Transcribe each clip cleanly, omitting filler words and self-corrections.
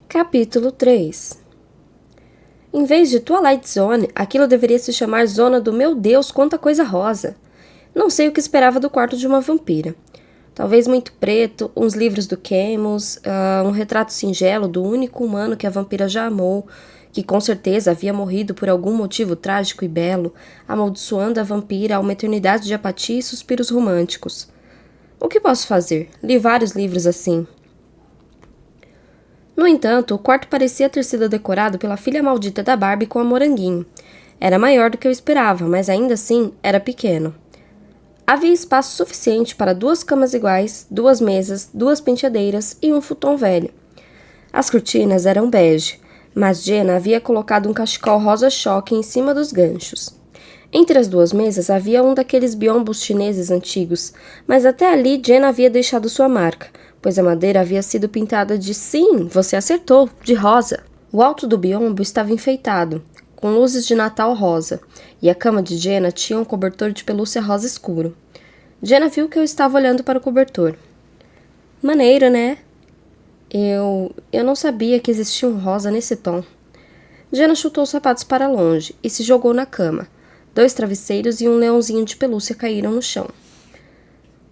Capítulo 3. Em vez de Twilight Zone, aquilo deveria se chamar Zona do Meu Deus, quanta coisa rosa. Não sei o que esperava do quarto de uma vampira. Talvez muito preto, uns livros do Camus, um retrato singelo do único humano que a vampira já amou, que com certeza havia morrido por algum motivo trágico e belo, amaldiçoando a vampira a uma eternidade de apatia e suspiros românticos. O que posso fazer? Li vários livros assim. No entanto, o quarto parecia ter sido decorado pela filha maldita da Barbie com a Moranguinho. Era maior do que eu esperava, mas ainda assim era pequeno. Havia espaço suficiente para 2 camas iguais, 2 mesas, 2 penteadeiras e um futon velho. As cortinas eram bege, mas Jenna havia colocado um cachecol rosa-choque em cima dos ganchos. Entre as 2 mesas havia um daqueles biombos chineses antigos, mas até ali Jenna havia deixado sua marca, pois a madeira havia sido pintada de sim, você acertou, de rosa. O alto do biombo estava enfeitado, com luzes de Natal rosa, e a cama de Jenna tinha um cobertor de pelúcia rosa escuro. Jenna viu que eu estava olhando para o cobertor. Maneiro, né? Eu não sabia que existia um rosa nesse tom. Jenna chutou os sapatos para longe e se jogou na cama. 2 travesseiros e um leãozinho de pelúcia caíram no chão.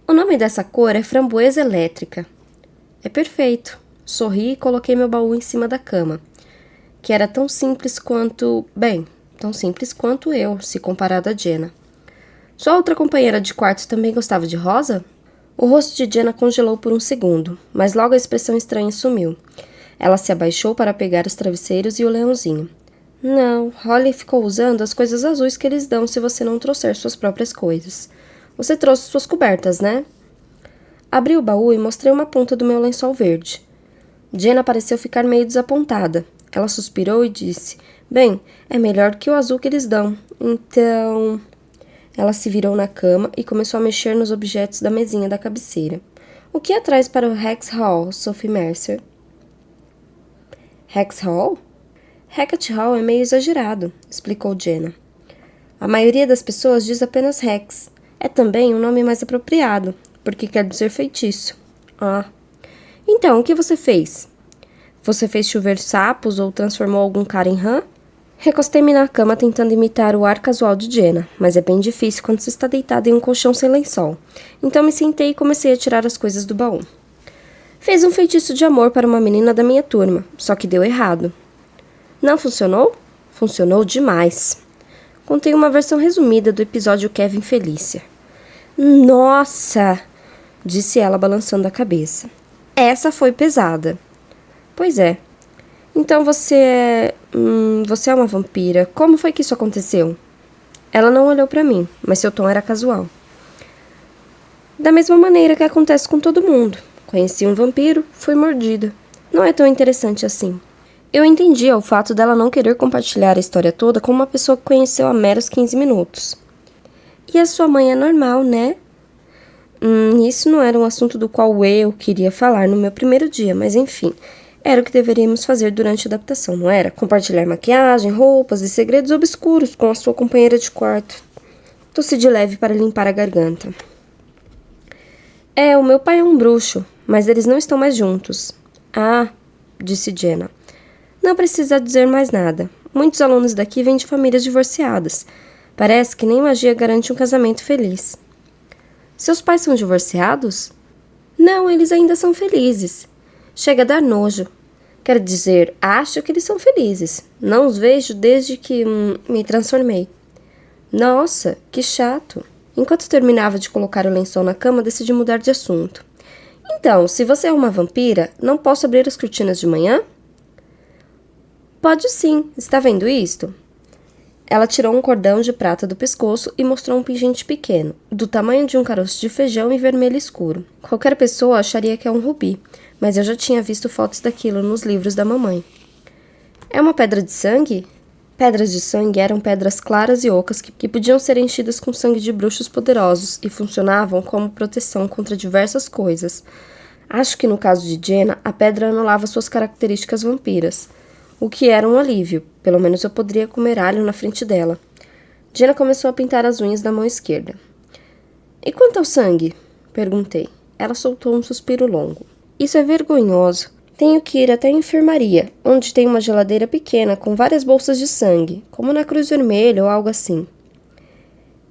O nome dessa cor é framboesa elétrica. É perfeito. Sorri e coloquei meu baú em cima da cama, que era tão simples quanto... tão simples quanto eu, se comparado a Jenna. Sua outra companheira de quarto também gostava de rosa? O rosto de Jenna congelou por um segundo, mas logo a expressão estranha sumiu. Ela se abaixou para pegar os travesseiros e o leãozinho. Não, Holly ficou usando as coisas azuis que eles dão se você não trouxer suas próprias coisas. Você trouxe suas cobertas, né? Abri o baú e mostrei uma ponta do meu lençol verde. Jenna pareceu ficar meio desapontada. Ela suspirou e disse, é melhor que o azul que eles dão. Então... Ela se virou na cama e começou a mexer nos objetos da mesinha da cabeceira. O que traz para o Hex Hall, Sophie Mercer? Hex Hall? Hecate Hall é meio exagerado, explicou Jenna. A maioria das pessoas diz apenas Hex. É também um nome mais apropriado, porque quer dizer feitiço. Ah. Então, o que você fez? Você fez chover sapos ou transformou algum cara em rã? Recostei-me na cama tentando imitar o ar casual de Jenna, mas é bem difícil quando se está deitado em um colchão sem lençol. Então me sentei e comecei a tirar as coisas do baú. Fez um feitiço de amor para uma menina da minha turma, só que deu errado. Não funcionou? Funcionou demais. Contei uma versão resumida do episódio Kevin Felícia. Nossa! Disse ela balançando a cabeça. Essa foi pesada. Pois é. Então você é uma vampira. Como foi que isso aconteceu? Ela não olhou para mim, mas seu tom era casual. Da mesma maneira que acontece com todo mundo. Conheci um vampiro, fui mordida. Não é tão interessante assim. Eu entendia o fato dela não querer compartilhar a história toda com uma pessoa que conheceu há meros 15 minutos. E a sua mãe é normal, né? Isso não era um assunto do qual eu queria falar no meu primeiro dia, mas enfim, era o que deveríamos fazer durante a adaptação, não era? Compartilhar maquiagem, roupas e segredos obscuros com a sua companheira de quarto. Tossi de leve para limpar a garganta. O meu pai é um bruxo, mas eles não estão mais juntos. Ah, disse Jenna. Não precisa dizer mais nada. Muitos alunos daqui vêm de famílias divorciadas. Parece que nem magia garante um casamento feliz. Seus pais são divorciados? Não, eles ainda são felizes. Chega a dar nojo. Quer dizer, acho que eles são felizes. Não os vejo desde que me transformei. Nossa, que chato. Enquanto terminava de colocar o lençol na cama, decidi mudar de assunto. Então, se você é uma vampira, não posso abrir as cortinas de manhã? Pode sim. Está vendo isto? Ela tirou um cordão de prata do pescoço e mostrou um pingente pequeno, do tamanho de um caroço de feijão e vermelho escuro. Qualquer pessoa acharia que é um rubi, mas eu já tinha visto fotos daquilo nos livros da mamãe. É uma pedra de sangue? Pedras de sangue eram pedras claras e ocas que podiam ser enchidas com sangue de bruxos poderosos e funcionavam como proteção contra diversas coisas. Acho que no caso de Jenna, a pedra anulava suas características vampiras. O que era um alívio, pelo menos eu poderia comer alho na frente dela. Jenna começou a pintar as unhas da mão esquerda. E quanto ao sangue? Perguntei. Ela soltou um suspiro longo. Isso é vergonhoso. Tenho que ir até a enfermaria, onde tem uma geladeira pequena com várias bolsas de sangue, como na Cruz Vermelha ou algo assim.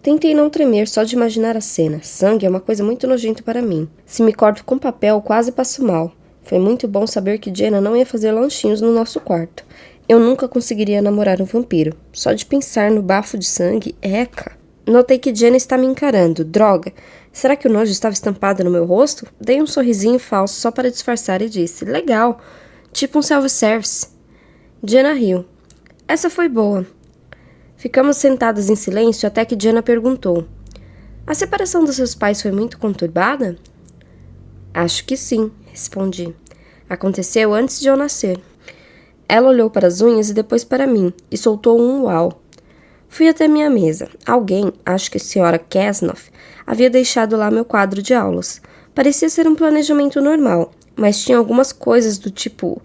Tentei não tremer só de imaginar a cena. Sangue é uma coisa muito nojenta para mim. Se me corto com papel, quase passo mal. Foi muito bom saber que Jenna não ia fazer lanchinhos no nosso quarto. Eu nunca conseguiria namorar um vampiro. Só de pensar no bafo de sangue, eca. Notei que Jenna está me encarando. Droga! Será que o nojo estava estampado no meu rosto? Dei um sorrisinho falso só para disfarçar e disse, legal, tipo um self-service. Jenna riu. Essa foi boa. Ficamos sentadas em silêncio até que Jenna perguntou, a separação dos seus pais foi muito conturbada? Acho que sim, respondi. Aconteceu antes de eu nascer. Ela olhou para as unhas e depois para mim, e soltou um uau. Fui até minha mesa. Alguém, acho que a senhora Kesnoff, havia deixado lá meu quadro de aulas. Parecia ser um planejamento normal, mas tinha algumas coisas do tipo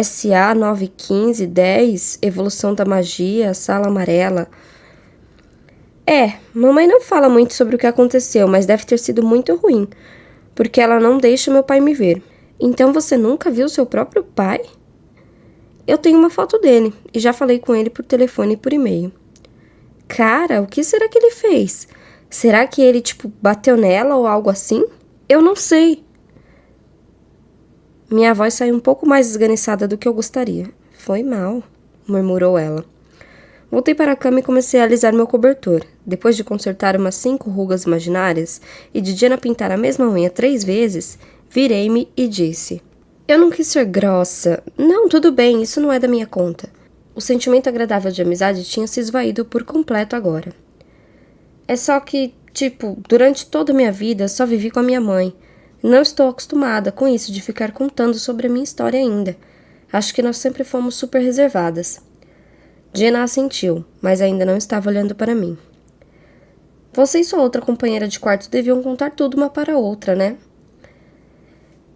SA 91510, Evolução da Magia, Sala Amarela. Mamãe não fala muito sobre o que aconteceu, mas deve ter sido muito ruim, porque ela não deixa meu pai me ver. Então você nunca viu seu próprio pai? Eu tenho uma foto dele, e já falei com ele por telefone e por e-mail. Cara, o que será que ele fez? Será que ele, bateu nela ou algo assim? Eu não sei. Minha voz saiu um pouco mais esganiçada do que eu gostaria. Foi mal, murmurou ela. Voltei para a cama e comecei a alisar meu cobertor. Depois de consertar umas 5 rugas imaginárias e de Jenna pintar a mesma unha 3 vezes, virei-me e disse... Eu não quis ser grossa. Não, tudo bem, isso não é da minha conta. O sentimento agradável de amizade tinha se esvaído por completo agora. É só que, durante toda a minha vida só vivi com a minha mãe. Não estou acostumada com isso de ficar contando sobre a minha história ainda. Acho que nós sempre fomos super reservadas. Jenna assentiu, mas ainda não estava olhando para mim. Você e sua outra companheira de quarto deviam contar tudo uma para a outra, né?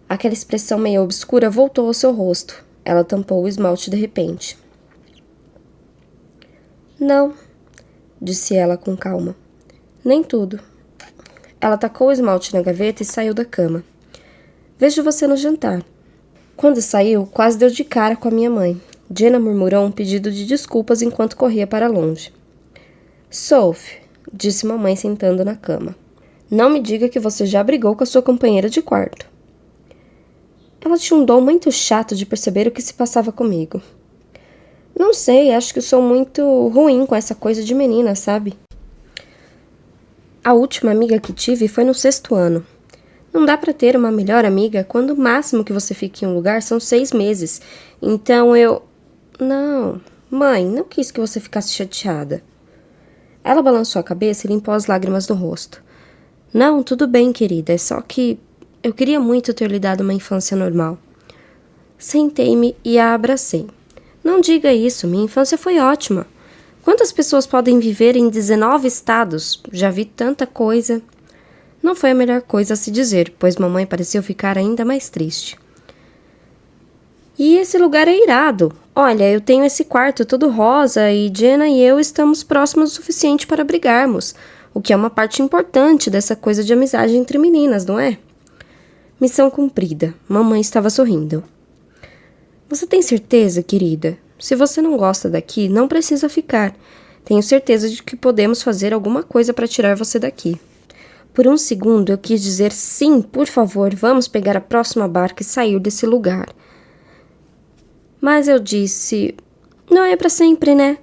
Aquela expressão meio obscura voltou ao seu rosto. Ela tampou o esmalte de repente. Não, disse ela com calma. Nem tudo. Ela tacou o esmalte na gaveta e saiu da cama. Vejo você no jantar. Quando saiu, quase deu de cara com a minha mãe. Jenna murmurou um pedido de desculpas enquanto corria para longe. Sophie, disse mamãe sentando na cama. Não me diga que você já brigou com a sua companheira de quarto. Ela tinha um dom muito chato de perceber o que se passava comigo. Não sei, acho que sou muito ruim com essa coisa de menina, sabe? A última amiga que tive foi no 6º ano. Não dá pra ter uma melhor amiga quando o máximo que você fica em um lugar são 6 meses. Então eu... Não, mãe, não quis que você ficasse chateada. Ela balançou a cabeça e limpou as lágrimas do rosto. Não, tudo bem, querida, é só que... Eu queria muito ter lhe dado uma infância normal. Sentei-me e a abracei. Não diga isso, minha infância foi ótima. Quantas pessoas podem viver em 19 estados? Já vi tanta coisa. Não foi a melhor coisa a se dizer, pois mamãe pareceu ficar ainda mais triste. E esse lugar é irado. Olha, eu tenho esse quarto todo rosa e Jenna e eu estamos próximos o suficiente para brigarmos, o que é uma parte importante dessa coisa de amizade entre meninas, não é? Missão cumprida. Mamãe estava sorrindo. Você tem certeza, querida? Se você não gosta daqui, não precisa ficar. Tenho certeza de que podemos fazer alguma coisa para tirar você daqui. Por um segundo eu quis dizer sim, por favor, vamos pegar a próxima barca e sair desse lugar. Mas eu disse, não é para sempre, né?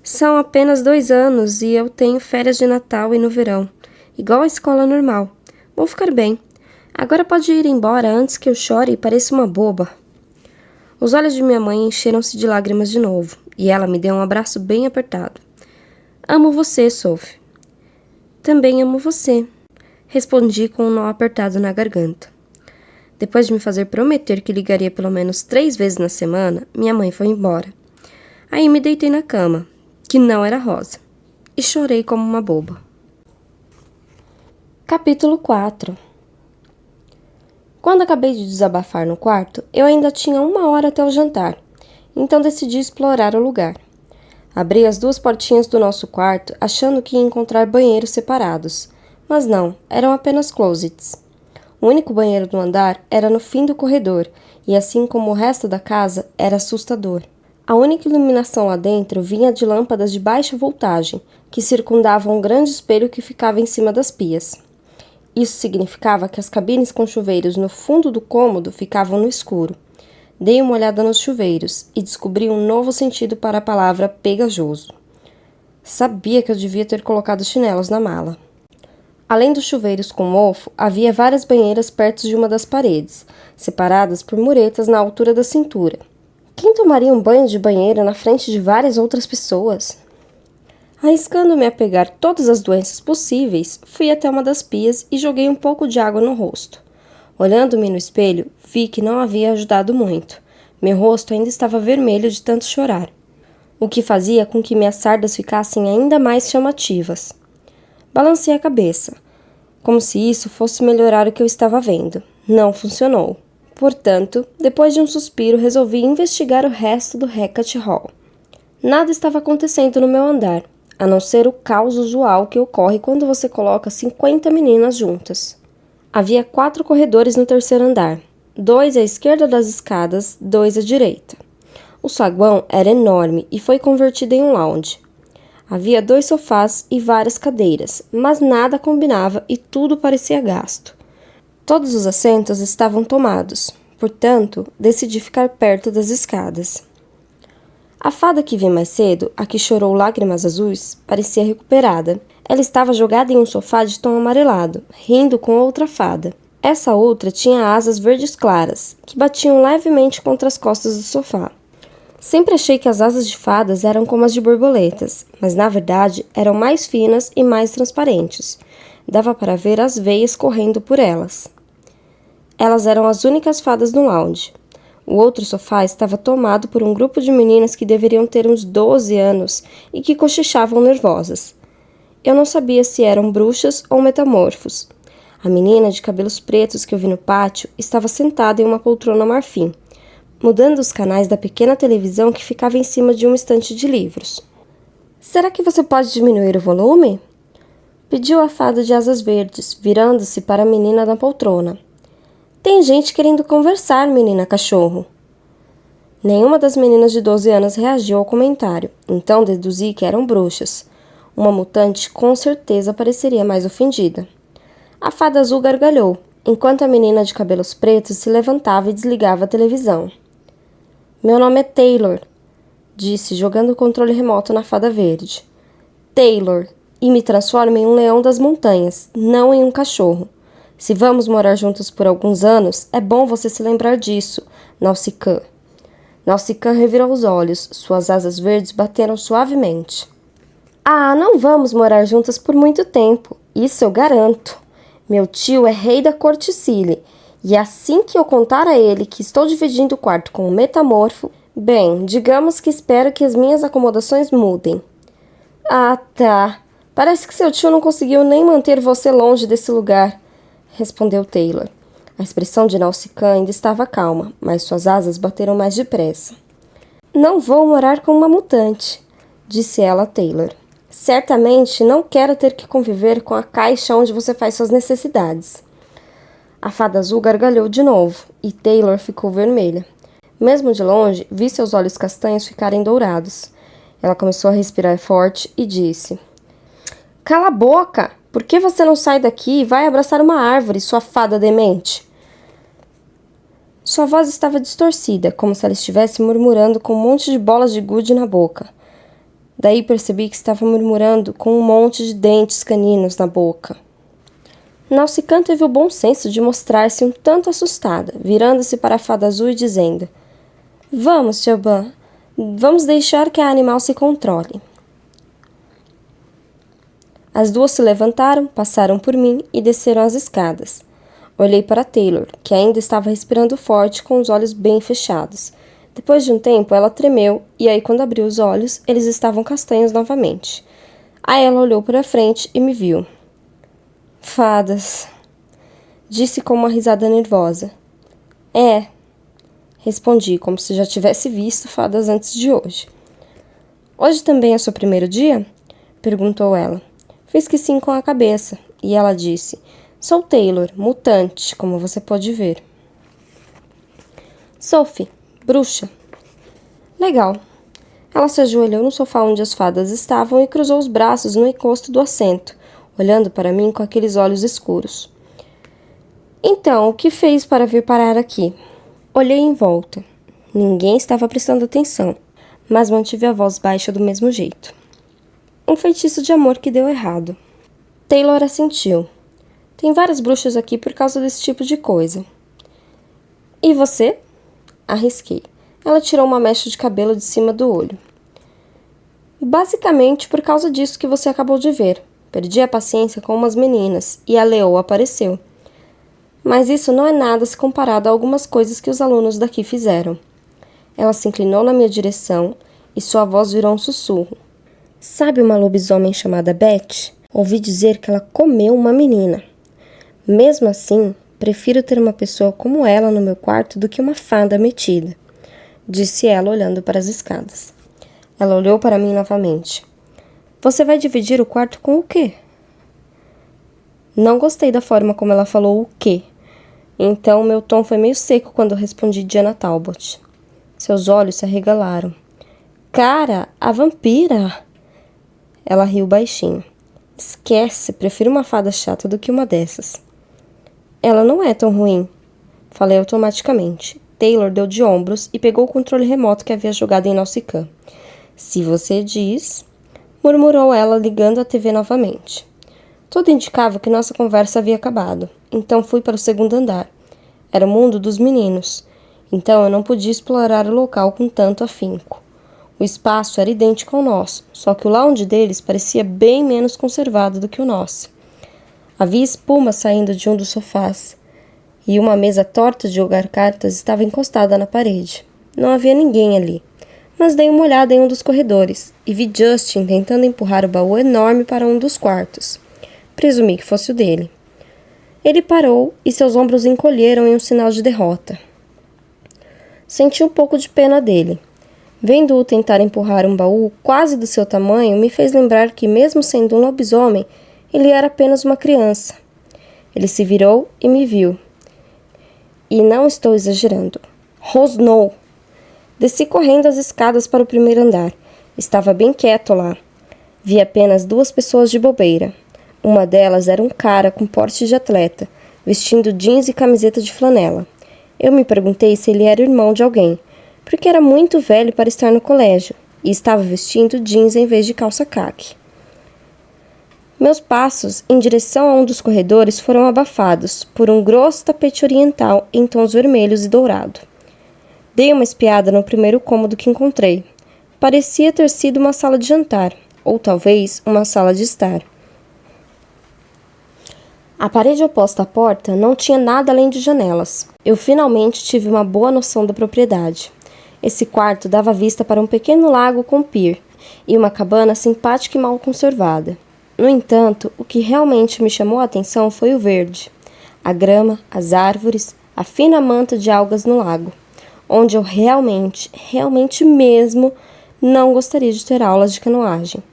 São apenas 2 anos e eu tenho férias de Natal e no verão, igual a escola normal. Vou ficar bem. Agora pode ir embora antes que eu chore e pareça uma boba. Os olhos de minha mãe encheram-se de lágrimas de novo, e ela me deu um abraço bem apertado. Amo você, Sophie. Também amo você, respondi com um nó apertado na garganta. Depois de me fazer prometer que ligaria pelo menos 3 vezes na semana, minha mãe foi embora. Aí me deitei na cama, que não era rosa, e chorei como uma boba. Capítulo 4. Quando acabei de desabafar no quarto, eu ainda tinha 1 hora até o jantar, então decidi explorar o lugar. Abri as 2 portinhas do nosso quarto, achando que ia encontrar banheiros separados, mas não, eram apenas closets. O único banheiro do andar era no fim do corredor, e assim como o resto da casa, era assustador. A única iluminação lá dentro vinha de lâmpadas de baixa voltagem, que circundavam um grande espelho que ficava em cima das pias. Isso significava que as cabines com chuveiros no fundo do cômodo ficavam no escuro. Dei uma olhada nos chuveiros e descobri um novo sentido para a palavra pegajoso. Sabia que eu devia ter colocado chinelos na mala. Além dos chuveiros com mofo, havia várias banheiras perto de uma das paredes, separadas por muretas na altura da cintura. Quem tomaria um banho de banheiro na frente de várias outras pessoas? Arriscando-me a pegar todas as doenças possíveis, fui até uma das pias e joguei um pouco de água no rosto. Olhando-me no espelho, vi que não havia ajudado muito. Meu rosto ainda estava vermelho de tanto chorar, o que fazia com que minhas sardas ficassem ainda mais chamativas. Balancei a cabeça, como se isso fosse melhorar o que eu estava vendo. Não funcionou. Portanto, depois de um suspiro, resolvi investigar o resto do Hecate Hall. Nada estava acontecendo no meu andar, a não ser o caos usual que ocorre quando você coloca 50 meninas juntas. Havia 4 corredores no terceiro andar, 2 à esquerda das escadas, 2 à direita. O saguão era enorme e foi convertido em um lounge. Havia 2 sofás e várias cadeiras, mas nada combinava e tudo parecia gasto. Todos os assentos estavam tomados, portanto, decidi ficar perto das escadas. A fada que vi mais cedo, a que chorou lágrimas azuis, parecia recuperada. Ela estava jogada em um sofá de tom amarelado, rindo com outra fada. Essa outra tinha asas verdes claras, que batiam levemente contra as costas do sofá. Sempre achei que as asas de fadas eram como as de borboletas, mas na verdade eram mais finas e mais transparentes. Dava para ver as veias correndo por elas. Elas eram as únicas fadas no lounge. O outro sofá estava tomado por um grupo de meninas que deveriam ter uns 12 anos e que cochichavam nervosas. Eu não sabia se eram bruxas ou metamorfos. A menina de cabelos pretos que eu vi no pátio estava sentada em uma poltrona marfim, mudando os canais da pequena televisão que ficava em cima de uma estante de livros. "Será que você pode diminuir o volume?" pediu a fada de asas verdes, virando-se para a menina da poltrona. "Tem gente querendo conversar, menina cachorro." Nenhuma das meninas de 12 anos reagiu ao comentário, então deduzi que eram bruxas. Uma mutante com certeza pareceria mais ofendida. A fada azul gargalhou, enquanto a menina de cabelos pretos se levantava e desligava a televisão. "Meu nome é Taylor", disse, jogando o controle remoto na fada verde. "Taylor, e me transformo em um leão das montanhas, não em um cachorro. Se vamos morar juntos por alguns anos, é bom você se lembrar disso, Nausicaa." Nausicaa revirou os olhos, suas asas verdes bateram suavemente. "Ah, não vamos morar juntas por muito tempo, isso eu garanto. Meu tio é rei da Corticile, e assim que eu contar a ele que estou dividindo o quarto com um metamorfo, bem, digamos que espero que as minhas acomodações mudem." "Ah, tá. Parece que seu tio não conseguiu nem manter você longe desse lugar", respondeu Taylor. A expressão de Nausicaa ainda estava calma, mas suas asas bateram mais depressa. "Não vou morar com uma mutante", disse ela a Taylor. "Certamente não quero ter que conviver com a caixa onde você faz suas necessidades." A fada azul gargalhou de novo, e Taylor ficou vermelha. Mesmo de longe, vi seus olhos castanhos ficarem dourados. Ela começou a respirar forte e disse: "Cala a boca! Por que você não sai daqui e vai abraçar uma árvore, sua fada demente?" Sua voz estava distorcida, como se ela estivesse murmurando com um monte de bolas de gude na boca. Daí percebi que estava murmurando com um monte de dentes caninos na boca. Nausicaa teve o bom senso de mostrar-se um tanto assustada, virando-se para a fada azul e dizendo: "Vamos, Siobhan, vamos deixar que a animal se controle." As duas se levantaram, passaram por mim e desceram as escadas. Olhei para Taylor, que ainda estava respirando forte com os olhos bem fechados. Depois de um tempo, ela tremeu, e aí quando abriu os olhos, eles estavam castanhos novamente. Aí ela olhou para frente e me viu. "Fadas", disse com uma risada nervosa. "É", respondi, como se já tivesse visto fadas antes de hoje. "Hoje também é seu primeiro dia?" perguntou ela. Fiz que sim com a cabeça, e ela disse: Sou Taylor, mutante, como você pode ver. Sophie, bruxa. Legal. Ela se ajoelhou no sofá onde as fadas estavam e cruzou os braços no encosto do assento, olhando para mim com aqueles olhos escuros. Então, o que fez para vir parar aqui? Olhei em volta. Ninguém estava prestando atenção, mas mantive a voz baixa do mesmo jeito. Um feitiço de amor que deu errado. Taylor assentiu. Tem várias bruxas aqui por causa desse tipo de coisa. E você? Arrisquei. Ela tirou uma mecha de cabelo de cima do olho. Basicamente por causa disso que você acabou de ver. Perdi a paciência com umas meninas e a leoa apareceu. Mas isso não é nada se comparado a algumas coisas que os alunos daqui fizeram. Ela se inclinou na minha direção e sua voz virou um sussurro. Sabe uma lobisomem chamada Beth? Ouvi dizer que ela comeu uma menina. Mesmo assim, prefiro ter uma pessoa como ela no meu quarto do que uma fada metida, disse ela olhando para as escadas. Ela olhou para mim novamente. Você vai dividir o quarto com o quê? Não gostei da forma como ela falou o quê. Então meu tom foi meio seco quando eu respondi Diana Talbot. Seus olhos se arregalaram. Cara, a vampira! Ela riu baixinho. Esquece, prefiro uma fada chata do que uma dessas. Ela não é tão ruim, falei automaticamente. Taylor deu de ombros e pegou o controle remoto que havia jogado em nosso ICAM. Se você diz, murmurou ela ligando a TV novamente. Tudo indicava que nossa conversa havia acabado, então fui para o segundo andar. Era o mundo dos meninos, então eu não podia explorar o local com tanto afinco. O espaço era idêntico ao nosso, só que o lounge deles parecia bem menos conservado do que o nosso. Havia espuma saindo de um dos sofás, e uma mesa torta de jogar cartas estava encostada na parede. Não havia ninguém ali, mas dei uma olhada em um dos corredores e vi Justin tentando empurrar o baú enorme para um dos quartos. Presumi que fosse o dele. Ele parou e seus ombros encolheram em um sinal de derrota. Senti um pouco de pena dele. Vendo-o tentar empurrar um baú quase do seu tamanho, me fez lembrar que, mesmo sendo um lobisomem, ele era apenas uma criança. Ele se virou e me viu. E não estou exagerando. Rosnou. Desci correndo as escadas para o primeiro andar. Estava bem quieto lá. Vi apenas 2 pessoas de bobeira. Uma delas era um cara com porte de atleta, vestindo jeans e camiseta de flanela. Eu me perguntei se ele era irmão de alguém, porque era muito velho para estar no colégio, e estava vestindo jeans em vez de calça caqui. Meus passos em direção a um dos corredores foram abafados por um grosso tapete oriental em tons vermelhos e dourado. Dei uma espiada no primeiro cômodo que encontrei. Parecia ter sido uma sala de jantar, ou talvez uma sala de estar. A parede oposta à porta não tinha nada além de janelas. Eu finalmente tive uma boa noção da propriedade. Esse quarto dava vista para um pequeno lago com pier e uma cabana simpática e mal conservada. No entanto, o que realmente me chamou a atenção foi o verde. A grama, as árvores, a fina manta de algas no lago, onde eu realmente mesmo, não gostaria de ter aulas de canoagem.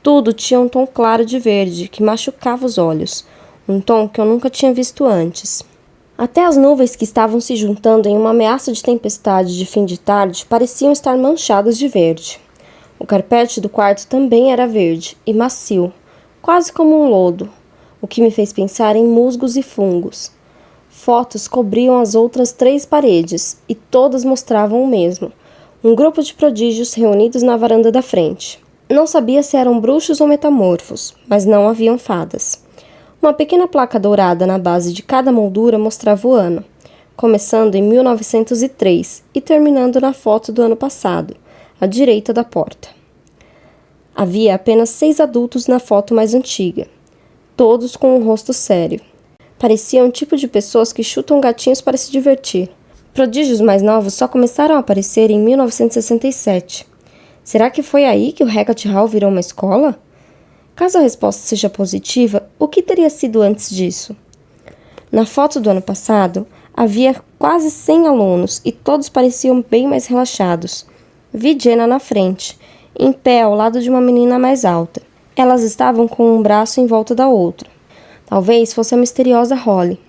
Tudo tinha um tom claro de verde que machucava os olhos, um tom que eu nunca tinha visto antes. Até as nuvens que estavam se juntando em uma ameaça de tempestade de fim de tarde pareciam estar manchadas de verde. O carpete do quarto também era verde e macio, quase como um lodo, o que me fez pensar em musgos e fungos. Fotos cobriam as outras 3 paredes e todas mostravam o mesmo, um grupo de prodígios reunidos na varanda da frente. Não sabia se eram bruxos ou metamorfos, mas não haviam fadas. Uma pequena placa dourada na base de cada moldura mostrava o ano, começando em 1903 e terminando na foto do ano passado, à direita da porta. Havia apenas 6 adultos na foto mais antiga, todos com um rosto sério. Pareciam um tipo de pessoas que chutam gatinhos para se divertir. Prodígios mais novos só começaram a aparecer em 1967. Será que foi aí que o Hecate Hall virou uma escola? Caso a resposta seja positiva, o que teria sido antes disso? Na foto do ano passado, havia quase 100 alunos e todos pareciam bem mais relaxados. Vi Jenna na frente, em pé ao lado de uma menina mais alta. Elas estavam com um braço em volta da outra. Talvez fosse a misteriosa Holly.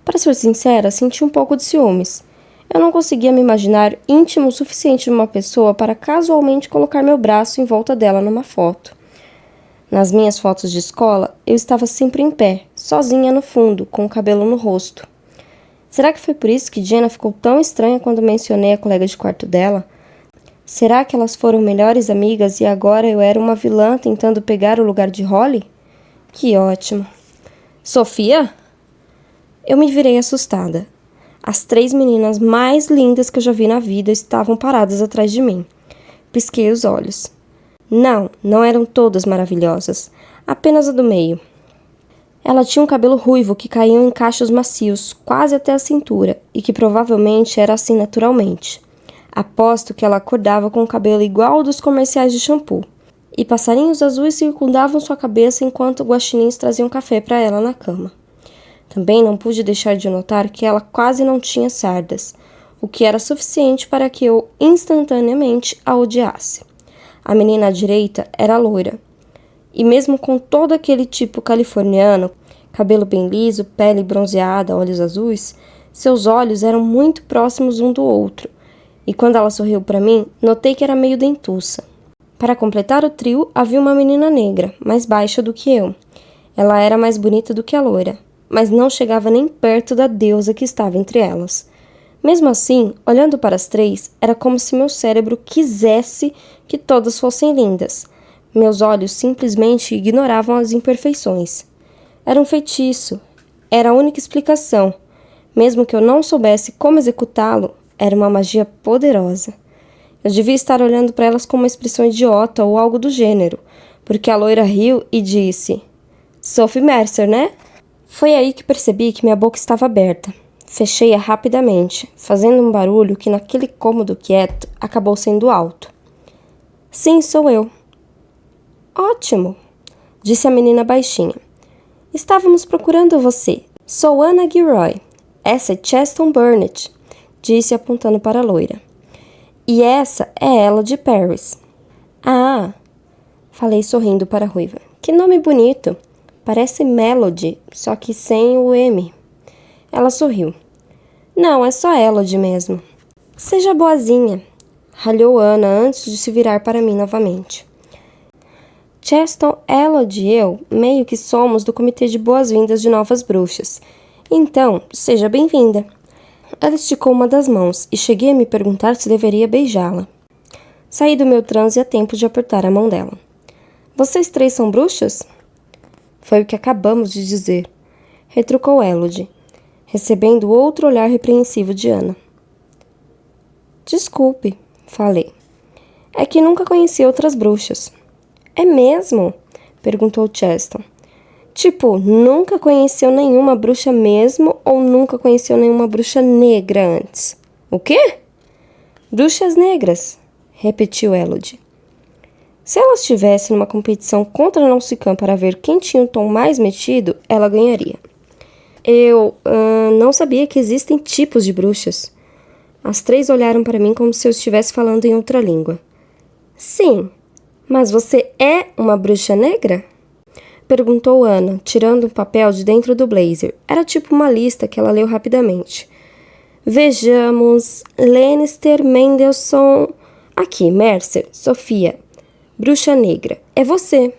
Para ser sincera, senti um pouco de ciúmes. Eu não conseguia me imaginar íntimo o suficiente de uma pessoa para casualmente colocar meu braço em volta dela numa foto. Nas minhas fotos de escola, eu estava sempre em pé, sozinha no fundo, com o cabelo no rosto. Será que foi por isso que Jenna ficou tão estranha quando mencionei a colega de quarto dela? Será que elas foram melhores amigas e agora eu era uma vilã tentando pegar o lugar de Holly? Que ótimo. Sofia? Eu me virei assustada. As 3 meninas mais lindas que eu já vi na vida estavam paradas atrás de mim. Pisquei os olhos. Não eram todas maravilhosas. Apenas a do meio. Ela tinha um cabelo ruivo que caía em cachos macios, quase até a cintura, e que provavelmente era assim naturalmente. Aposto que ela acordava com o cabelo igual ao dos comerciais de shampoo. E passarinhos azuis circundavam sua cabeça enquanto guaxinins traziam café para ela na cama. Também não pude deixar de notar que ela quase não tinha sardas, o que era suficiente para que eu instantaneamente a odiasse. A menina à direita era loira, e mesmo com todo aquele tipo californiano, cabelo bem liso, pele bronzeada, olhos azuis, seus olhos eram muito próximos um do outro, e quando ela sorriu para mim, notei que era meio dentuça. Para completar o trio, havia uma menina negra, mais baixa do que eu. Ela era mais bonita do que a loira, mas não chegava nem perto da deusa que estava entre elas. Mesmo assim, olhando para as 3, era como se meu cérebro quisesse que todas fossem lindas. Meus olhos simplesmente ignoravam as imperfeições. Era um feitiço. Era a única explicação. Mesmo que eu não soubesse como executá-lo, era uma magia poderosa. Eu devia estar olhando para elas com uma expressão idiota ou algo do gênero, porque a loira riu e disse: Sophie Mercer, né? Foi aí que percebi que minha boca estava aberta. Fechei-a rapidamente, fazendo um barulho que naquele cômodo quieto acabou sendo alto. Sim, sou eu. Ótimo, disse a menina baixinha. Estávamos procurando você. Sou Anna Gilroy. Essa é Cheston Burnett, disse apontando para a loira. E essa é ela de Paris. Ah, falei sorrindo para a ruiva. Que nome bonito. Parece Melody, só que sem o M. Ela sorriu. Não, é só Elodie mesmo. Seja boazinha, ralhou Ana antes de se virar para mim novamente. Cheston, Elodie e eu meio que somos do comitê de boas-vindas de novas bruxas. Então, seja bem-vinda. Ela esticou uma das mãos e cheguei a me perguntar se deveria beijá-la. Saí do meu transe a tempo de apertar a mão dela. Vocês 3 são bruxas? Foi o que acabamos de dizer, retrucou Elodie, recebendo outro olhar repreensivo de Ana. Desculpe, falei. É que nunca conheci outras bruxas. É mesmo? Perguntou Cheston. Tipo, nunca conheceu nenhuma bruxa mesmo ou nunca conheceu nenhuma bruxa negra antes? O quê? Bruxas negras, repetiu Elodie. Se ela estivesse numa competição contra a Nausicaa para ver quem tinha o tom mais metido, ela ganharia. Eu não sabia que existem tipos de bruxas. As 3 olharam para mim como se eu estivesse falando em outra língua. Sim, mas você é uma bruxa negra? Perguntou Ana, tirando um papel de dentro do blazer. Era tipo uma lista que ela leu rapidamente. Vejamos, Lannister, Mendelssohn... Aqui, Mercer, Sofia, bruxa negra. É você.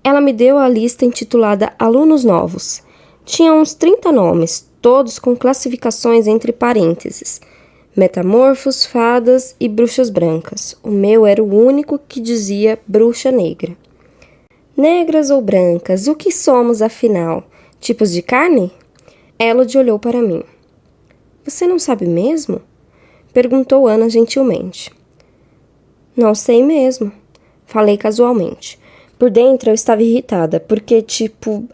Ela me deu a lista intitulada Alunos Novos. Tinha uns 30 nomes, todos com classificações entre parênteses. Metamorfos, fadas e bruxas brancas. O meu era o único que dizia bruxa negra. Negras ou brancas, o que somos afinal? Tipos de carne? Elodie olhou para mim. Você não sabe mesmo? Perguntou Ana gentilmente. Não sei mesmo, falei casualmente. Por dentro eu estava irritada, porque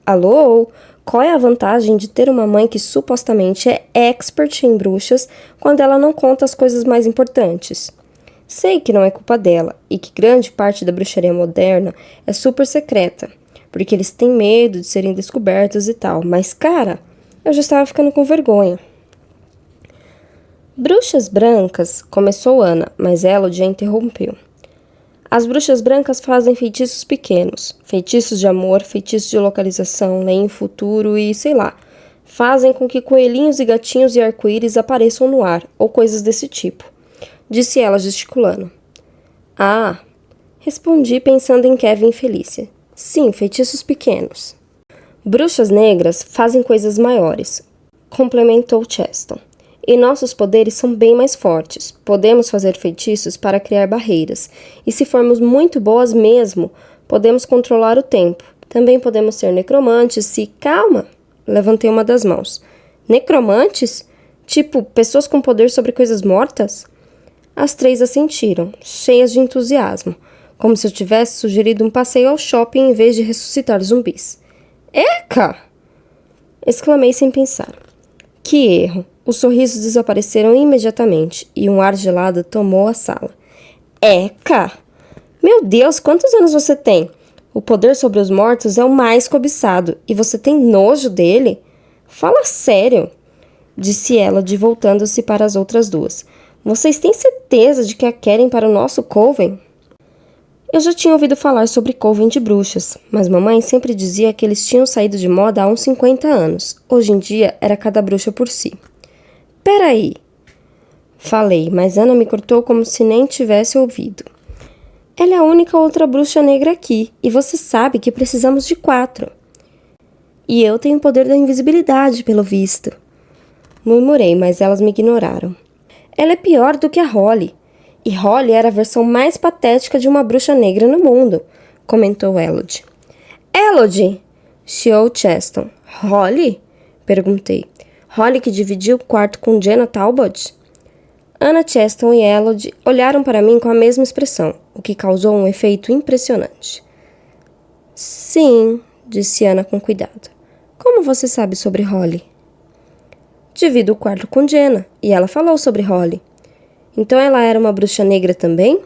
alô? Qual é a vantagem de ter uma mãe que supostamente é expert em bruxas quando ela não conta as coisas mais importantes? Sei que não é culpa dela e que grande parte da bruxaria moderna é super secreta, porque eles têm medo de serem descobertos e tal, mas cara, eu já estava ficando com vergonha. Bruxas brancas, começou Ana, mas Elodie a interrompeu. As bruxas brancas fazem feitiços pequenos, feitiços de amor, feitiços de localização, leem o futuro e, sei lá, fazem com que coelhinhos e gatinhos e arco-íris apareçam no ar, ou coisas desse tipo, disse ela gesticulando. Ah, respondi pensando em Kevin e Felícia. Sim, feitiços pequenos. Bruxas negras fazem coisas maiores, complementou Cheston. E nossos poderes são bem mais fortes. Podemos fazer feitiços para criar barreiras. E se formos muito boas mesmo, podemos controlar o tempo. Também podemos ser necromantes se... Calma! Levantei uma das mãos. Necromantes? Tipo, pessoas com poder sobre coisas mortas? As 3 assentiram, cheias de entusiasmo, como se eu tivesse sugerido um passeio ao shopping em vez de ressuscitar zumbis. Eca! Exclamei sem pensar. Que erro! Os sorrisos desapareceram imediatamente e um ar gelado tomou a sala. Eca! Meu Deus, quantos anos você tem? O poder sobre os mortos é o mais cobiçado e você tem nojo dele? Fala sério, disse ela, voltando-se para as outras 2. Vocês têm certeza de que a querem para o nosso coven? Eu já tinha ouvido falar sobre coven de bruxas, mas mamãe sempre dizia que eles tinham saído de moda há uns 50 anos. Hoje em dia era cada bruxa por si. Peraí, falei, mas Ana me cortou como se nem tivesse ouvido. Ela é a única outra bruxa negra aqui, e você sabe que precisamos de 4. E eu tenho o poder da invisibilidade, pelo visto. Murmurei, mas elas me ignoraram. Ela é pior do que a Holly. E Holly era a versão mais patética de uma bruxa negra no mundo, comentou Elodie. Elodie! Chiou Cheston. Holly? Perguntei. Holly que dividiu o quarto com Jenna Talbot? Anna Cheston e Elodie olharam para mim com a mesma expressão, o que causou um efeito impressionante. Sim, disse Anna com cuidado. Como você sabe sobre Holly? Divido o quarto com Jenna, e ela falou sobre Holly. Então ela era uma bruxa negra também?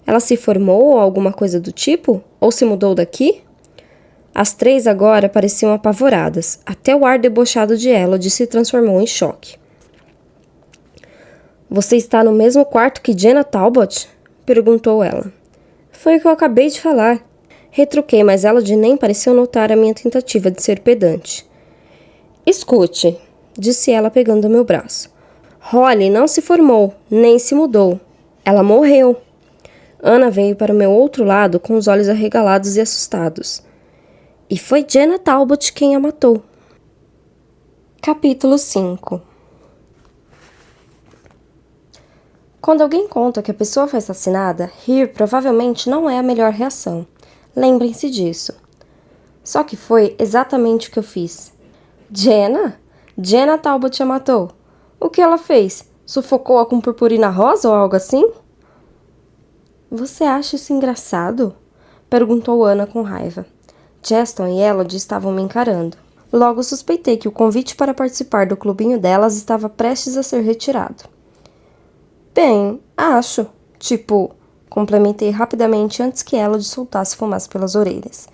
Ela se formou ou alguma coisa do tipo? Ou se mudou daqui? As 3 agora pareciam apavoradas. Até o ar debochado de Elodie se transformou em choque. Você está no mesmo quarto que Jenna Talbot? Perguntou ela. Foi o que eu acabei de falar. Retruquei, mas Elodie nem pareceu notar a minha tentativa de ser pedante. Escute, disse ela pegando meu braço. Holly não se formou, nem se mudou. Ela morreu. Ana veio para o meu outro lado com os olhos arregalados e assustados. E foi Jenna Talbot quem a matou. Capítulo 5. Quando alguém conta que a pessoa foi assassinada, rir provavelmente não é a melhor reação. Lembrem-se disso. Só que foi exatamente o que eu fiz. Jenna? Jenna Talbot a matou. O que ela fez? Sufocou-a com purpurina rosa ou algo assim? Você acha isso engraçado? Perguntou Ana com raiva. Cheston e Elodie estavam me encarando. Logo suspeitei que o convite para participar do clubinho delas estava prestes a ser retirado. Bem, acho. Complementei rapidamente antes que Elodie soltasse fumaça pelas orelhas.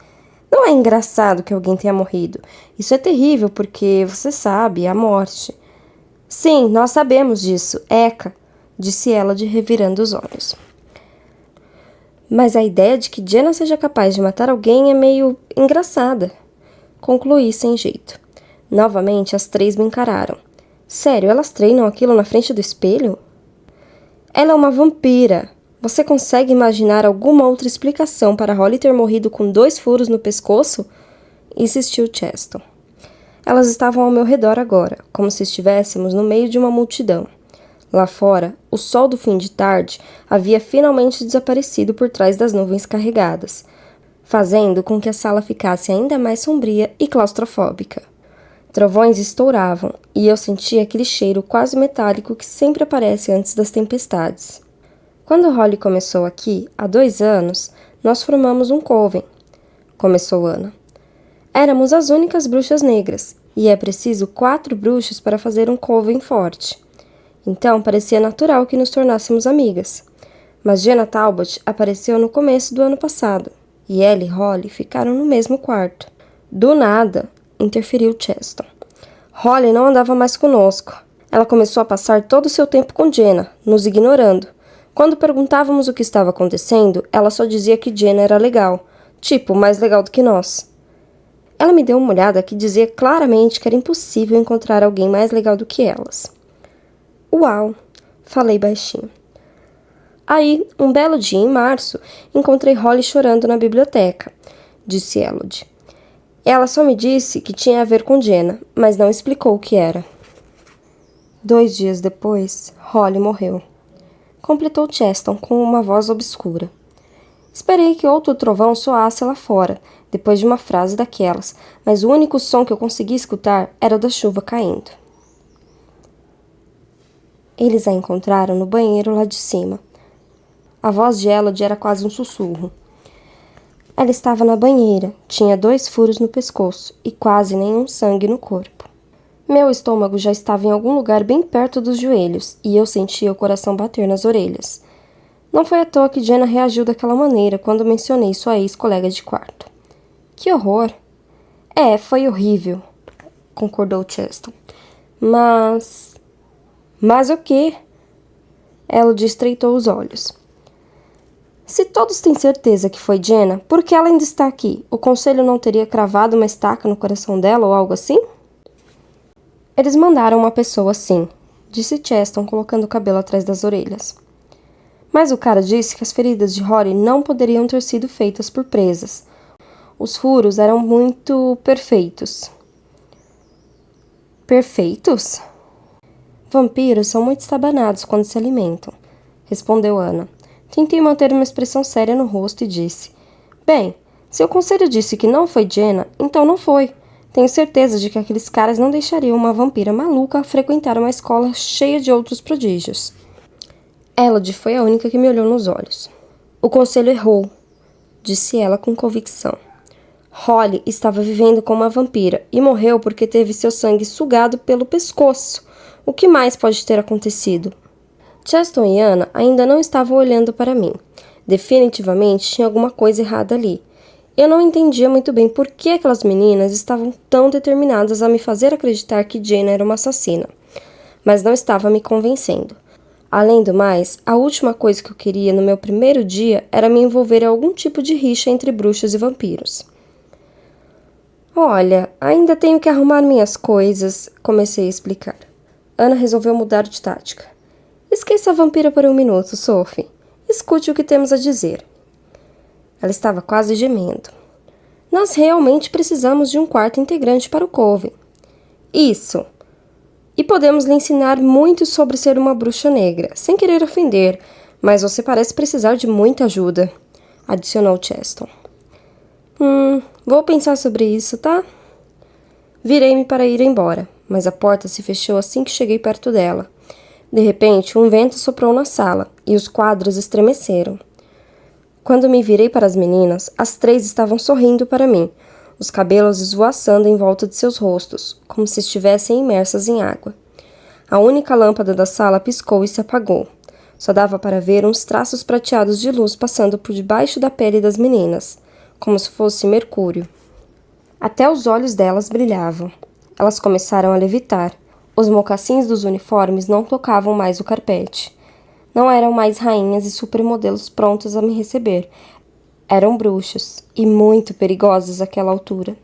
Não é engraçado que alguém tenha morrido. Isso é terrível porque, você sabe, é a morte. Sim, nós sabemos disso, Eca, disse Elodie revirando os olhos. Mas a ideia de que Jenna seja capaz de matar alguém é meio engraçada. Concluí sem jeito. Novamente, as 3 me encararam. Sério, elas treinam aquilo na frente do espelho? Ela é uma vampira. Você consegue imaginar alguma outra explicação para Holly ter morrido com 2 furos no pescoço? Insistiu Cheston. Elas estavam ao meu redor agora, como se estivéssemos no meio de uma multidão. Lá fora, o sol do fim de tarde havia finalmente desaparecido por trás das nuvens carregadas, fazendo com que a sala ficasse ainda mais sombria e claustrofóbica. Trovões estouravam, e eu sentia aquele cheiro quase metálico que sempre aparece antes das tempestades. Quando Holly começou aqui, há 2 anos, nós formamos um coven, começou Ana. Éramos as únicas bruxas negras, e é preciso 4 bruxas para fazer um coven forte. Então, parecia natural que nos tornássemos amigas. Mas Jenna Talbot apareceu no começo do ano passado, e ela e Holly ficaram no mesmo quarto. Do nada, interferiu Cheston. Holly não andava mais conosco. Ela começou a passar todo o seu tempo com Jenna, nos ignorando. Quando perguntávamos o que estava acontecendo, ela só dizia que Jenna era legal, tipo, mais legal do que nós. Ela me deu uma olhada que dizia claramente que era impossível encontrar alguém mais legal do que elas. Uau! Falei baixinho. Aí, um belo dia em março, encontrei Holly chorando na biblioteca, disse Elodie. Ela só me disse que tinha a ver com Jenna, mas não explicou o que era. 2 dias depois, Holly morreu. Completou Cheston com uma voz obscura. Esperei que outro trovão soasse lá fora, depois de uma frase daquelas, mas o único som que eu conseguia escutar era o da chuva caindo. Eles a encontraram no banheiro lá de cima. A voz de Elodie era quase um sussurro. Ela estava na banheira, tinha 2 furos no pescoço e quase nenhum sangue no corpo. Meu estômago já estava em algum lugar bem perto dos joelhos e eu sentia o coração bater nas orelhas. Não foi à toa que Jenna reagiu daquela maneira quando mencionei sua ex-colega de quarto. Que horror! Foi horrível, concordou Cheston. Mas o quê? Elodie estreitou os olhos. Se todos têm certeza que foi Jenna, por que ela ainda está aqui? O conselho não teria cravado uma estaca no coração dela ou algo assim? Eles mandaram uma pessoa sim, disse Cheston, colocando o cabelo atrás das orelhas. Mas o cara disse que as feridas de Rory não poderiam ter sido feitas por presas. Os furos eram muito perfeitos. Perfeitos? Vampiros são muito estabanados quando se alimentam, respondeu Ana. Tentei manter uma expressão séria no rosto e disse: Bem, se o conselho disse que não foi Jenna, então não foi. Tenho certeza de que aqueles caras não deixariam uma vampira maluca frequentar uma escola cheia de outros prodígios. Elodie foi a única que me olhou nos olhos. O conselho errou, disse ela com convicção. Holly estava vivendo com uma vampira e morreu porque teve seu sangue sugado pelo pescoço. O que mais pode ter acontecido? Cheston e Ana ainda não estavam olhando para mim. Definitivamente tinha alguma coisa errada ali. Eu não entendia muito bem por que aquelas meninas estavam tão determinadas a me fazer acreditar que Jenna era uma assassina. Mas não estava me convencendo. Além do mais, a última coisa que eu queria no meu primeiro dia era me envolver em algum tipo de rixa entre bruxas e vampiros. Olha, ainda tenho que arrumar minhas coisas, comecei a explicar. Ana resolveu mudar de tática. Esqueça a vampira por um minuto, Sophie. Escute o que temos a dizer. Ela estava quase gemendo. Nós realmente precisamos de um quarto integrante para o Coven. Isso. E podemos lhe ensinar muito sobre ser uma bruxa negra, sem querer ofender, mas você parece precisar de muita ajuda, adicionou Cheston. Vou pensar sobre isso, tá? Virei-me para ir embora, mas a porta se fechou assim que cheguei perto dela. De repente, um vento soprou na sala e os quadros estremeceram. Quando me virei para as meninas, as 3 estavam sorrindo para mim, os cabelos esvoaçando em volta de seus rostos, como se estivessem imersas em água. A única lâmpada da sala piscou e se apagou. Só dava para ver uns traços prateados de luz passando por debaixo da pele das meninas, como se fosse mercúrio. Até os olhos delas brilhavam. Elas começaram a levitar. Os mocassins dos uniformes não tocavam mais o carpete. Não eram mais rainhas e supermodelos prontos a me receber. Eram bruxas, e muito perigosas àquela altura.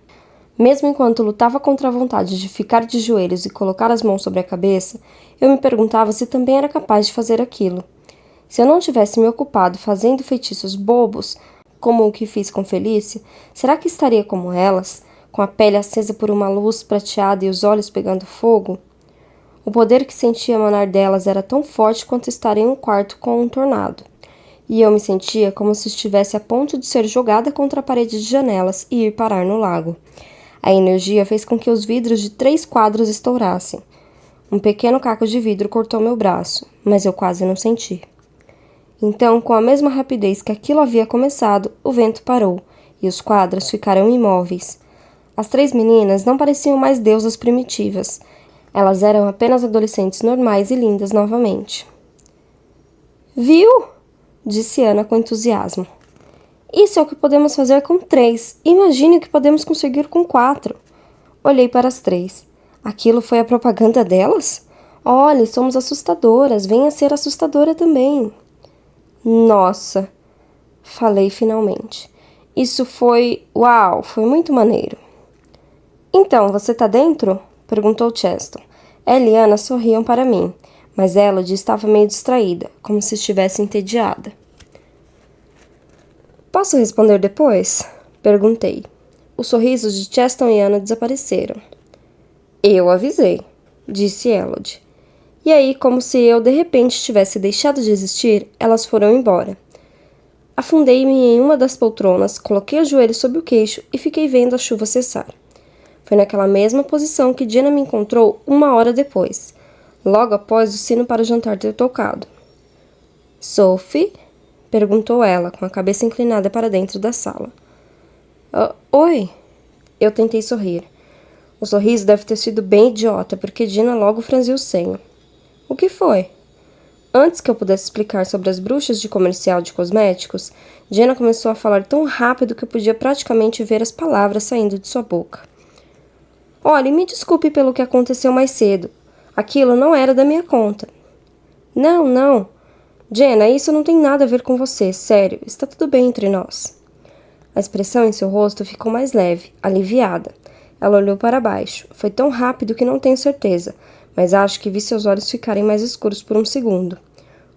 Mesmo enquanto lutava contra a vontade de ficar de joelhos e colocar as mãos sobre a cabeça, eu me perguntava se também era capaz de fazer aquilo. Se eu não tivesse me ocupado fazendo feitiços bobos, como o que fiz com Felícia, será que estaria como elas, com a pele acesa por uma luz prateada e os olhos pegando fogo? O poder que sentia emanar delas era tão forte quanto estar em um quarto com um tornado. E eu me sentia como se estivesse a ponto de ser jogada contra a parede de janelas e ir parar no lago. A energia fez com que os vidros de 3 quadros estourassem. Um pequeno caco de vidro cortou meu braço, mas eu quase não senti. Então, com a mesma rapidez que aquilo havia começado, o vento parou, e os quadros ficaram imóveis. As 3 meninas não pareciam mais deusas primitivas. Elas eram apenas adolescentes normais e lindas novamente. Viu? Disse Ana com entusiasmo. Isso é o que podemos fazer com 3. Imagine o que podemos conseguir com 4. Olhei para as 3. Aquilo foi a propaganda delas? Olhe, somos assustadoras. Venha ser assustadora também. Nossa, falei finalmente. Isso foi... Uau, foi muito maneiro. Então, você tá dentro? Perguntou Cheston. Ela e Ana sorriam para mim, mas Elodie estava meio distraída, como se estivesse entediada. Posso responder depois? Perguntei. Os sorrisos de Cheston e Ana desapareceram. Eu avisei, disse Elodie. E aí, como se eu de repente tivesse deixado de existir, elas foram embora. Afundei-me em uma das poltronas, coloquei os joelhos sob o queixo e fiquei vendo a chuva cessar. Foi naquela mesma posição que Jenna me encontrou 1 hora depois, logo após o sino para o jantar ter tocado. Sophie? Perguntou ela, com a cabeça inclinada para dentro da sala. Oi? Eu tentei sorrir. O sorriso deve ter sido bem idiota, porque Jenna logo franziu o senho. O que foi? Antes que eu pudesse explicar sobre as bruxas de comercial de cosméticos, Jenna começou a falar tão rápido que eu podia praticamente ver as palavras saindo de sua boca. Olhe, me desculpe pelo que aconteceu mais cedo. Aquilo não era da minha conta. Não. Jenna, isso não tem nada a ver com você, sério. Está tudo bem entre nós. A expressão em seu rosto ficou mais leve, aliviada. Ela olhou para baixo. Foi tão rápido que não tenho certeza, mas acho que vi seus olhos ficarem mais escuros por um segundo.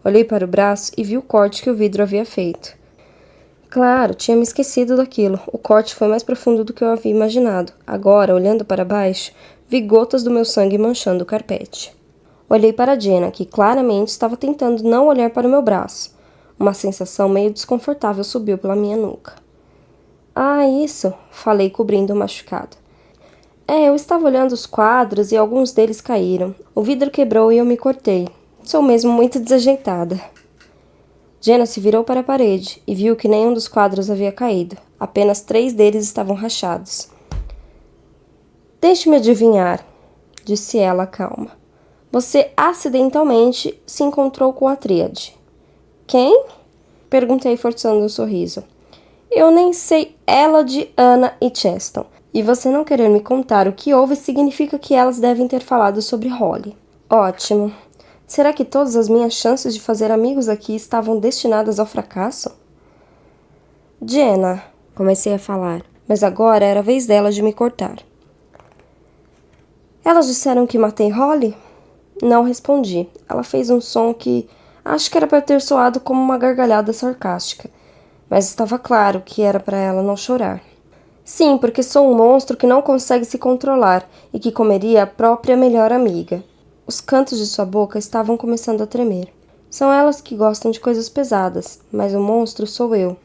Olhei para o braço e vi o corte que o vidro havia feito. Claro, tinha me esquecido daquilo. O corte foi mais profundo do que eu havia imaginado. Agora, olhando para baixo, vi gotas do meu sangue manchando o carpete. Olhei para Jenna, que claramente estava tentando não olhar para o meu braço. Uma sensação meio desconfortável subiu pela minha nuca. Ah, isso, falei cobrindo o machucado. Eu estava olhando os quadros e alguns deles caíram. O vidro quebrou e eu me cortei. Sou mesmo muito desajeitada. Jenna se virou para a parede e viu que nenhum dos quadros havia caído. Apenas 3 deles estavam rachados. Deixe-me adivinhar, disse ela calma. Você acidentalmente se encontrou com a tríade. Quem? Perguntei forçando um sorriso. Eu nem sei Elodie, Ana e Cheston. E você não querer me contar o que houve significa que elas devem ter falado sobre Holly. Ótimo. Será que todas as minhas chances de fazer amigos aqui estavam destinadas ao fracasso? Jenna, comecei a falar, mas agora era a vez dela de me cortar. Elas disseram que matei Holly? Não respondi. Ela fez um som que acho que era para ter soado como uma gargalhada sarcástica, mas estava claro que era para ela não chorar. Sim, porque sou um monstro que não consegue se controlar e que comeria a própria melhor amiga. Os cantos de sua boca estavam começando a tremer. São elas que gostam de coisas pesadas, mas o monstro sou eu.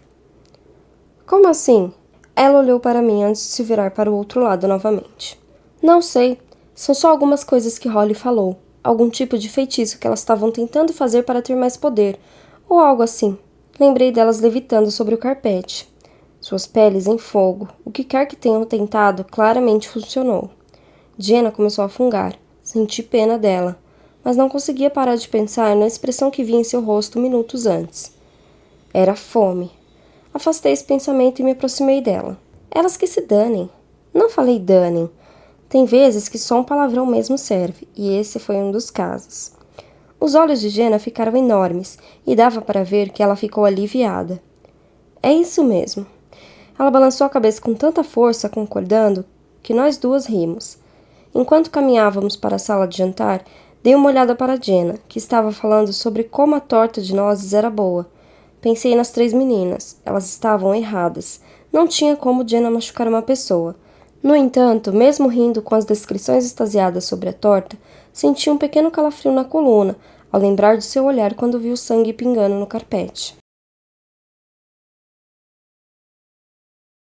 Como assim? Ela olhou para mim antes de se virar para o outro lado novamente. Não sei. São só algumas coisas que Holly falou. Algum tipo de feitiço que elas estavam tentando fazer para ter mais poder. Ou algo assim. Lembrei delas levitando sobre o carpete. Suas peles em fogo. O que quer que tenham tentado claramente funcionou. Jenna começou a fungar. Senti pena dela, mas não conseguia parar de pensar na expressão que vi em seu rosto minutos antes. Era fome. Afastei esse pensamento e me aproximei dela. Elas que se danem. Não falei danem. Tem vezes que só um palavrão mesmo serve, e esse foi um dos casos. Os olhos de Jenna ficaram enormes, e dava para ver que ela ficou aliviada. É isso mesmo. Ela balançou a cabeça com tanta força, concordando, que nós duas rimos. Enquanto caminhávamos para a sala de jantar, dei uma olhada para Jenna, que estava falando sobre como a torta de nozes era boa. Pensei nas 3 meninas. Elas estavam erradas. Não tinha como Jenna machucar uma pessoa. No entanto, mesmo rindo com as descrições extasiadas sobre a torta, senti um pequeno calafrio na coluna, ao lembrar do seu olhar quando vi o sangue pingando no carpete.